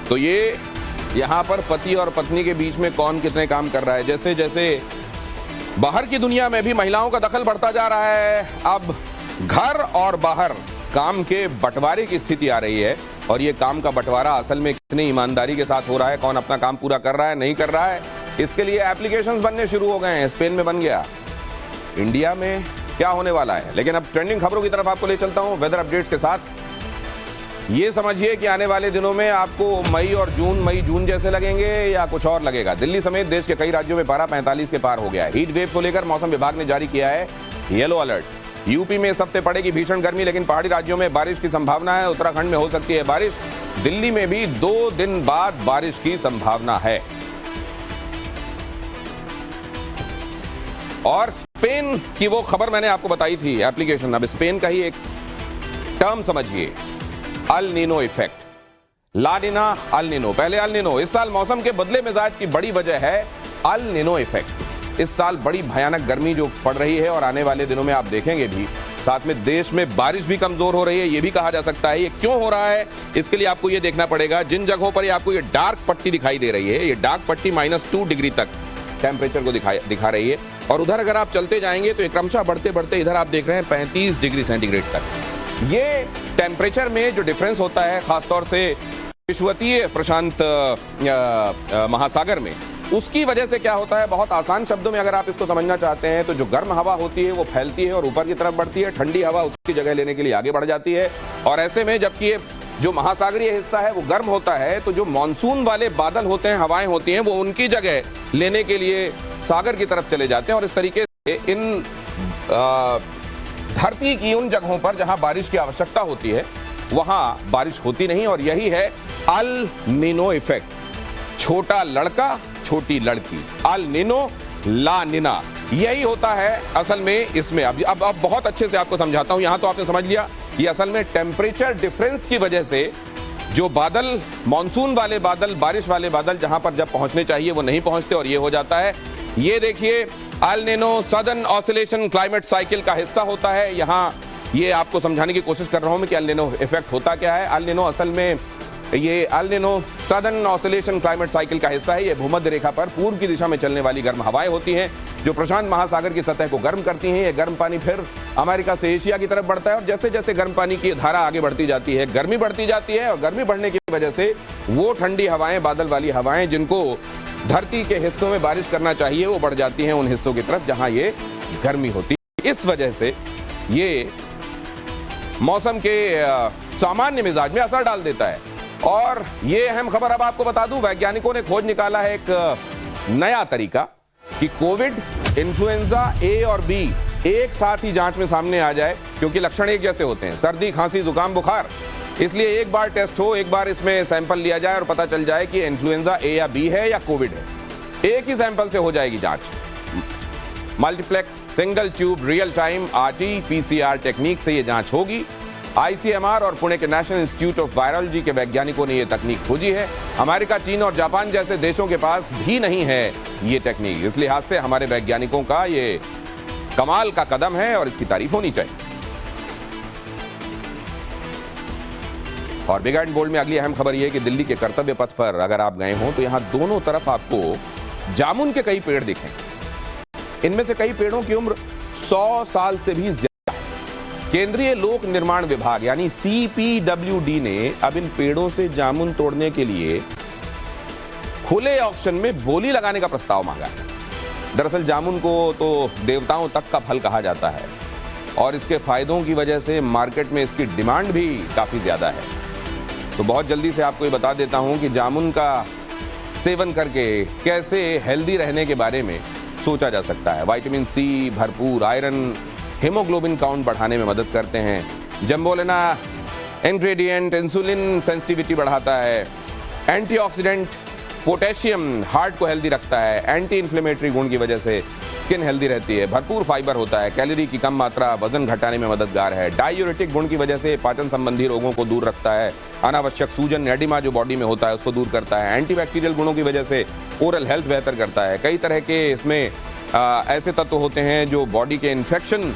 तो ये यहाँ पर पति और पत्नी के बीच में कौन कितने काम कर रहा है। जैसे जैसे बाहर की दुनिया में भी महिलाओं का दखल बढ़ता जा रहा है, अब घर और बाहर काम के बंटवारे की स्थिति आ रही है। और ये काम का बंटवारा असल में कितनी ईमानदारी के साथ हो रहा है, कौन अपना काम पूरा कर रहा है, नहीं कर रहा है, इसके लिए एप्लीकेशंस बनने शुरू हो गए हैं। स्पेन में बन गया, इंडिया में क्या होने वाला है। लेकिन अब ट्रेंडिंग खबरों की तरफ आपको ले चलता हूं वेदर अपडेट्स के साथ। ये समझिए कि आने वाले दिनों में आपको मई जून जैसे लगेंगे या कुछ और लगेगा। दिल्ली समेत देश के कई राज्यों में पारा 45 के पार हो गया है। हीट वेव को लेकर मौसम विभाग ने जारी किया है येलो अलर्ट। यूपी में इस हफ्ते पड़ेगी भीषण गर्मी, लेकिन पहाड़ी राज्यों में बारिश की संभावना है। उत्तराखंड में हो सकती है बारिश। दिल्ली में भी 2 दिन बाद बारिश की संभावना है। और स्पेन की वो खबर मैंने आपको बताई थी एप्लीकेशन, अब स्पेन का ही एक टर्म समझिए, अल नीनो इफेक्ट। ला नीना, अल नीनो। पहले अल नीनो। इस साल मौसम के बदले मिजाज की बड़ी वजह है अल नीनो इफेक्ट। इस साल बड़ी भयानक गर्मी जो पड़ रही है और आने वाले दिनों में आप देखेंगे भी, साथ में देश में बारिश भी कमजोर हो रही है। ये भी कहा जा सकता है। ये क्यों हो रहा है, इसके लिए आपको ये देखना पड़ेगा। जिन जगहों पर आपको ये डार्क पट्टी दिखाई दे रही है, ये डार्क पट्टी -2 डिग्री तक टेम्परेचर को दिखा रही है। और उधर अगर आप चलते जाएंगे तो क्रमशः बढ़ते बढ़ते इधर आप देख रहे हैं 35 डिग्री सेंटीग्रेड तक। ये टेम्परेचर में जो डिफरेंस होता है, खासतौर से विषुवतीय प्रशांत महासागर में, उसकी वजह से क्या होता है, बहुत आसान शब्दों में अगर आप इसको समझना चाहते हैं तो जो गर्म हवा होती है वो फैलती है और ऊपर की तरफ बढ़ती है, ठंडी हवा उसकी जगह लेने के लिए आगे बढ़ जाती है। और ऐसे में जबकि ये जो महासागरीय हिस्सा है वो गर्म होता है, तो जो मानसून वाले बादल होते हैं, हवाएं होती हैं, वो उनकी जगह लेने के लिए सागर की तरफ चले जाते हैं। और इस तरीके से इन धरती की उन जगहों पर जहां बारिश की आवश्यकता होती है वहां बारिश होती नहीं। और यही है अल नीनो इफेक्ट। छोटा लड़का छोटी लड़की, अल नीनो ला नीना, यही होता है असल में इसमें। अब बहुत अच्छे से आपको समझाता हूं। यहां तो आपने समझ लिया, ये असल में टेम्परेचर डिफरेंस की वजह से जो बादल, मानसून वाले बादल, बारिश वाले बादल जहां पर जब पहुंचने चाहिए वो नहीं पहुंचते और ये हो जाता है। ये देखिए, El Nino southern oscillation climate cycle का हिस्सा होता है। यहां ये आपको समझाने की कोशिश कर रहा हूं मैं कि अल नीनो इफेक्ट होता क्या है। अल नीनो असल में ये El Nino southern oscillation climate cycle का हिस्सा है। ये भूमध्य रेखा पर पूर्व की दिशा में चलने वाली गर्म हवाएं होती हैं जो प्रशांत महासागर की सतह को गर्म करती हैं। ये गर्म पानी फिर अमेरिका से एशिया की तरफ बढ़ता है और जैसे जैसे गर्म पानी की धारा आगे बढ़ती जाती है, गर्मी बढ़ती जाती है। और गर्मी बढ़ने की वजह से वो ठंडी हवाएं, बादल वाली हवाएं जिनको धरती के हिस्सों में बारिश करना चाहिए, वो बढ़ जाती हैं उन हिस्सों की तरफ जहां ये गर्मी होती है। इस वजह से ये मौसम के सामान्य मिजाज में असर डाल देता है। और ये अहम खबर अब आपको बता दूं, वैज्ञानिकों ने खोज निकाला है एक नया तरीका कि कोविड, इन्फ्लुएंजा ए और बी एक साथ ही जांच में सामने आ जाए, क्योंकि लक्षण एक जैसे होते हैं, सर्दी, खांसी, जुकाम, बुखार। इसलिए एक बार टेस्ट हो, एक बार इसमें सैंपल लिया जाए और पता चल जाए कि इन्फ्लुएंजा ए या बी है या कोविड है। एक ही सैंपल से हो जाएगी जांच। Multiplex single tube real time RT-PCR technique से ये जांच होगी। ICMR और पुणे के नेशनल इंस्टीट्यूट ऑफ वायरोलॉजी के वैज्ञानिकों ने यह तकनीक खोजी है। अमेरिका, चीन और जापान जैसे देशों के पास भी नहीं है ये टेक्निक। इस लिहाज से हमारे वैज्ञानिकों का ये कमाल का कदम है और इसकी तारीफ होनी चाहिए। और बिग एंड बोल्ड में अगली अहम खबर यह है कि दिल्ली के कर्तव्य पथ पर अगर आप गए हो तो यहां दोनों तरफ आपको जामुन के कई पेड़ दिखेंगे। इनमें से कई पेड़ों की उम्र 100 साल से भी ज्यादा। केंद्रीय लोक निर्माण विभाग यानी CPWD ने अब इन पेड़ों से जामुन तोड़ने के लिए खुले ऑक्शन में बोली लगाने का प्रस्ताव मांगा है। दरअसल जामुन को तो देवताओं तक का फल कहा जाता है और इसके फायदों की वजह से मार्केट में इसकी डिमांड भी काफी ज्यादा है। तो बहुत जल्दी से आपको ये बता देता हूं कि जामुन का सेवन करके कैसे हेल्दी रहने के बारे में सोचा जा सकता है। विटामिन C भरपूर, आयरन, हीमोग्लोबिन काउंट बढ़ाने में मदद करते हैं। जम्बोलेना इंग्रेडिएंट इंसुलिन सेंसिटिविटी बढ़ाता है। एंटीऑक्सीडेंट पोटेशियम हार्ट को हेल्दी रखता है। एंटी इन्फ्लेमेटरी गुण की वजह से स्किन हेल्दी रहती है। भरपूर फाइबर होता है। कैलोरी की कम मात्रा वजन घटाने में मददगार है। डायूरेटिक गुण की वजह से पाचन संबंधी रोगों को दूर रखता है। अनावश्यक सूजन, एडिमा जो बॉडी में होता है उसको दूर करता है। एंटीबैक्टीरियल गुणों की वजह से ओरल हेल्थ बेहतर करता है। कई तरह के इसमें ऐसे तत्व होते हैं जो बॉडी के इन्फेक्शन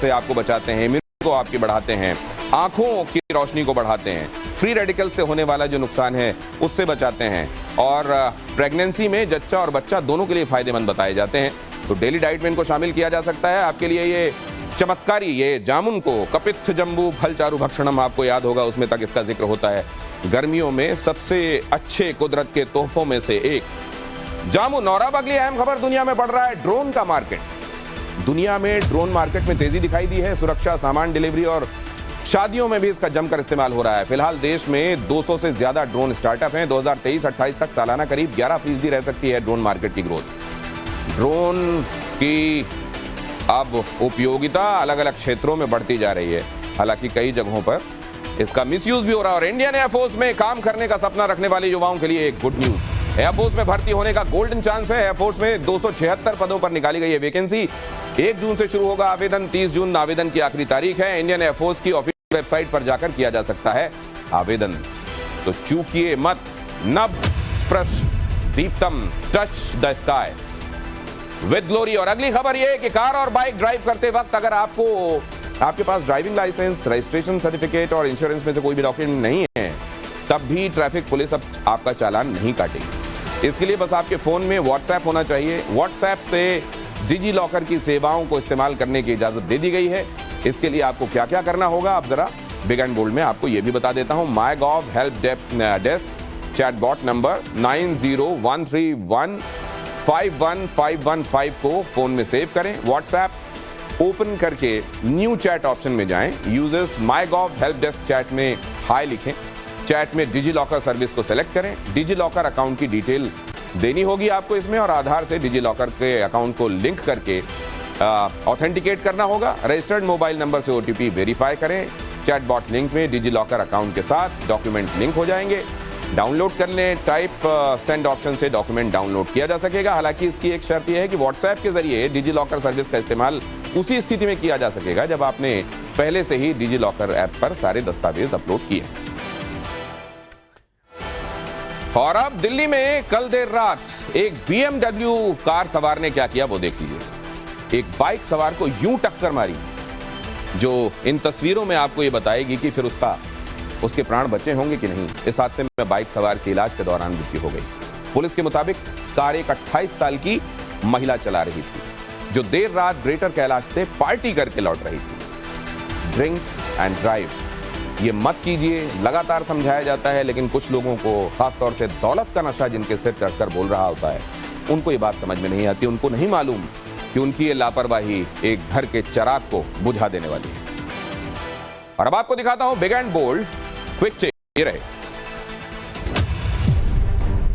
से आपको बचाते हैं, इम्यूनिटी को आपकी बढ़ाते हैं। आंखों की रोशनी को बढ़ाते हैं, फ्री रेडिकल से होने वाला जो नुकसान है उससे बचाते हैं और प्रेगनेंसी में जच्चा और बच्चा दोनों के लिए फायदेमंद बताए जाते हैं। तो डेली डाइट में इनको शामिल किया जा सकता है। आपके लिए ये चमत्कारी ये जामुन को कपित्थ जम्बू फल चारु भक्षणम, आपको याद होगा उसमें तक इसका जिक्र होता है। गर्मियों में सबसे अच्छे कुदरत के तोहफों में से एक जामुन। और अब अगली अहम खबर, दुनिया में बढ़ रहा है ड्रोन का मार्केट। दुनिया में ड्रोन मार्केट में तेजी दिखाई दी है। सुरक्षा, सामान डिलीवरी और शादियों में भी इसका जमकर इस्तेमाल हो रहा है। फिलहाल देश में 200 से ज्यादा ड्रोन स्टार्टअप हैं। 2023-28 तक सालाना करीब 11% रह सकती है ड्रोन मार्केट की ग्रोथ। ड्रोन की अब उपयोगिता अलग अलग क्षेत्रों में बढ़ती जा रही है। हालांकि कई जगहों पर इसका मिसयूज भी हो रहा है। और इंडियन एयरफोर्स में काम करने का सपना रखने वाले युवाओं के लिए एक गुड न्यूज। एयरफोर्स में भर्ती होने का गोल्डन चांस है। एयरफोर्स में 276 पदों पर निकाली गई है वैकेंसी। 1 जून से शुरू होगा आवेदन। 30 जून आवेदन की आखिरी तारीख है। इंडियन एयरफोर्स की ऑफिशियल वेबसाइट पर जाकर किया जा सकता है आवेदन। तो चूकिए मत। नभ स्पर्श दीप्तम, touch the sky with glory. और अगली खबर यह है कि कार और बाइक ड्राइव करते वक्त अगर आपके पास ड्राइविंग लाइसेंस, रजिस्ट्रेशन सर्टिफिकेट और इंश्योरेंस में से कोई भी डॉक्यूमेंट नहीं है, तब भी ट्रैफिक पुलिस अब आपका चालान नहीं काटेगी। इसके लिए बस आपके फोन में व्हाट्सएप होना चाहिए। व्हाट्सएप से डिजी लॉकर की सेवाओं को इस्तेमाल करने की इजाजत दे दी गई है। इसके लिए आपको क्या क्या करना होगा, अब जरा बिग एंड बोल्ड में आपको यह भी बता देता हूं। MyGov help desk chatbot number 9013151515 को फोन में सेव करें। व्हाट्सएप ओपन करके न्यू चैट ऑप्शन में जाएं। Users MyGov help desk chat में हाय लिखें। चैट में डिजी लॉकर सर्विस को सेलेक्ट करें। डिजी लॉकर अकाउंट की डिटेल देनी होगी आपको इसमें और आधार से डिजी लॉकर के अकाउंट को लिंक करके ऑथेंटिकेट करना होगा। रजिस्टर्ड मोबाइल नंबर से ओटीपी वेरीफाई करें। चैटबॉट लिंक में डिजी लॉकर अकाउंट के साथ डॉक्यूमेंट लिंक हो जाएंगे। डाउनलोड कर लें। टाइप सेंड ऑप्शन से डॉक्यूमेंट डाउनलोड किया जा सकेगा। हालांकि इसकी एक शर्त यह है कि व्हाट्सएप के जरिए डिजी लॉकर सर्विस का इस्तेमाल उसी स्थिति में किया जा सकेगा जब आपने पहले से ही डिजी लॉकर ऐप पर सारे दस्तावेज अपलोड किए। और अब दिल्ली में कल देर रात एक BMW कार सवार ने क्या किया वो देख लीजिए। एक बाइक सवार को यूं टक्कर मारी जो इन तस्वीरों में आपको ये बताएगी कि फिर उसके प्राण बचे होंगे कि नहीं। इस हादसे में बाइक सवार की इलाज के दौरान मृत्यु हो गई। पुलिस के मुताबिक कार एक 28 साल की महिला चला रही थी जो देर रात ग्रेटर कैलाश से पार्टी करके लौट रही थी। ड्रिंक एंड ड्राइव ये मत कीजिए, लगातार समझाया जाता है, लेकिन कुछ लोगों को खासतौर से दौलत का नशा जिनके सिर चढ़कर बोल रहा होता है, उनको ये बात समझ में नहीं आती। उनको नहीं मालूम कि उनकी ये लापरवाही एक घर के चिराग को बुझा देने वाली है। और अब आपको दिखाता हूं big and bold quick check. ये रहे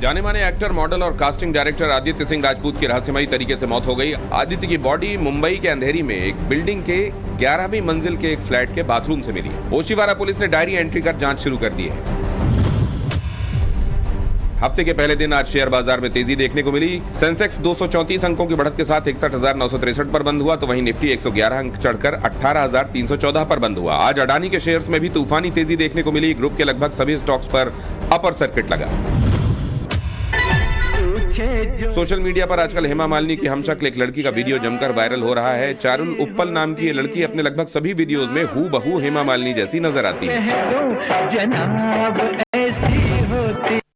जाने माने एक्टर, मॉडल और कास्टिंग डायरेक्टर आदित्य सिंह राजपूत की रहस्यमयी तरीके से मौत हो गई। आदित्य की बॉडी मुंबई के अंधेरी में एक बिल्डिंग के 11वीं मंजिल के एक फ्लैट के बाथरूम से मिली। ओशिवारा पुलिस ने डायरी एंट्री कर जांच शुरू कर दी है। हफ्ते के पहले दिन आज शेयर बाजार में तेजी देखने को मिली। सेंसेक्स 234 अंकों की बढ़त के साथ 61,963 पर बंद हुआ, तो वहीं निफ्टी 111 अंक चढ़कर 18,314 पर बंद हुआ। आज अडानी के शेयर्स में भी तूफानी तेजी देखने को मिली। ग्रुप के लगभग सभी स्टॉक्स पर अपर सर्किट लगा। सोशल मीडिया पर आजकल हेमा मालिनी की हमशक्ल एक लड़की का वीडियो जमकर वायरल हो रहा है। चारुल उप्पल नाम की ये लड़की अपने लगभग सभी वीडियोस में हूबहू हेमा मालिनी जैसी नजर आती है।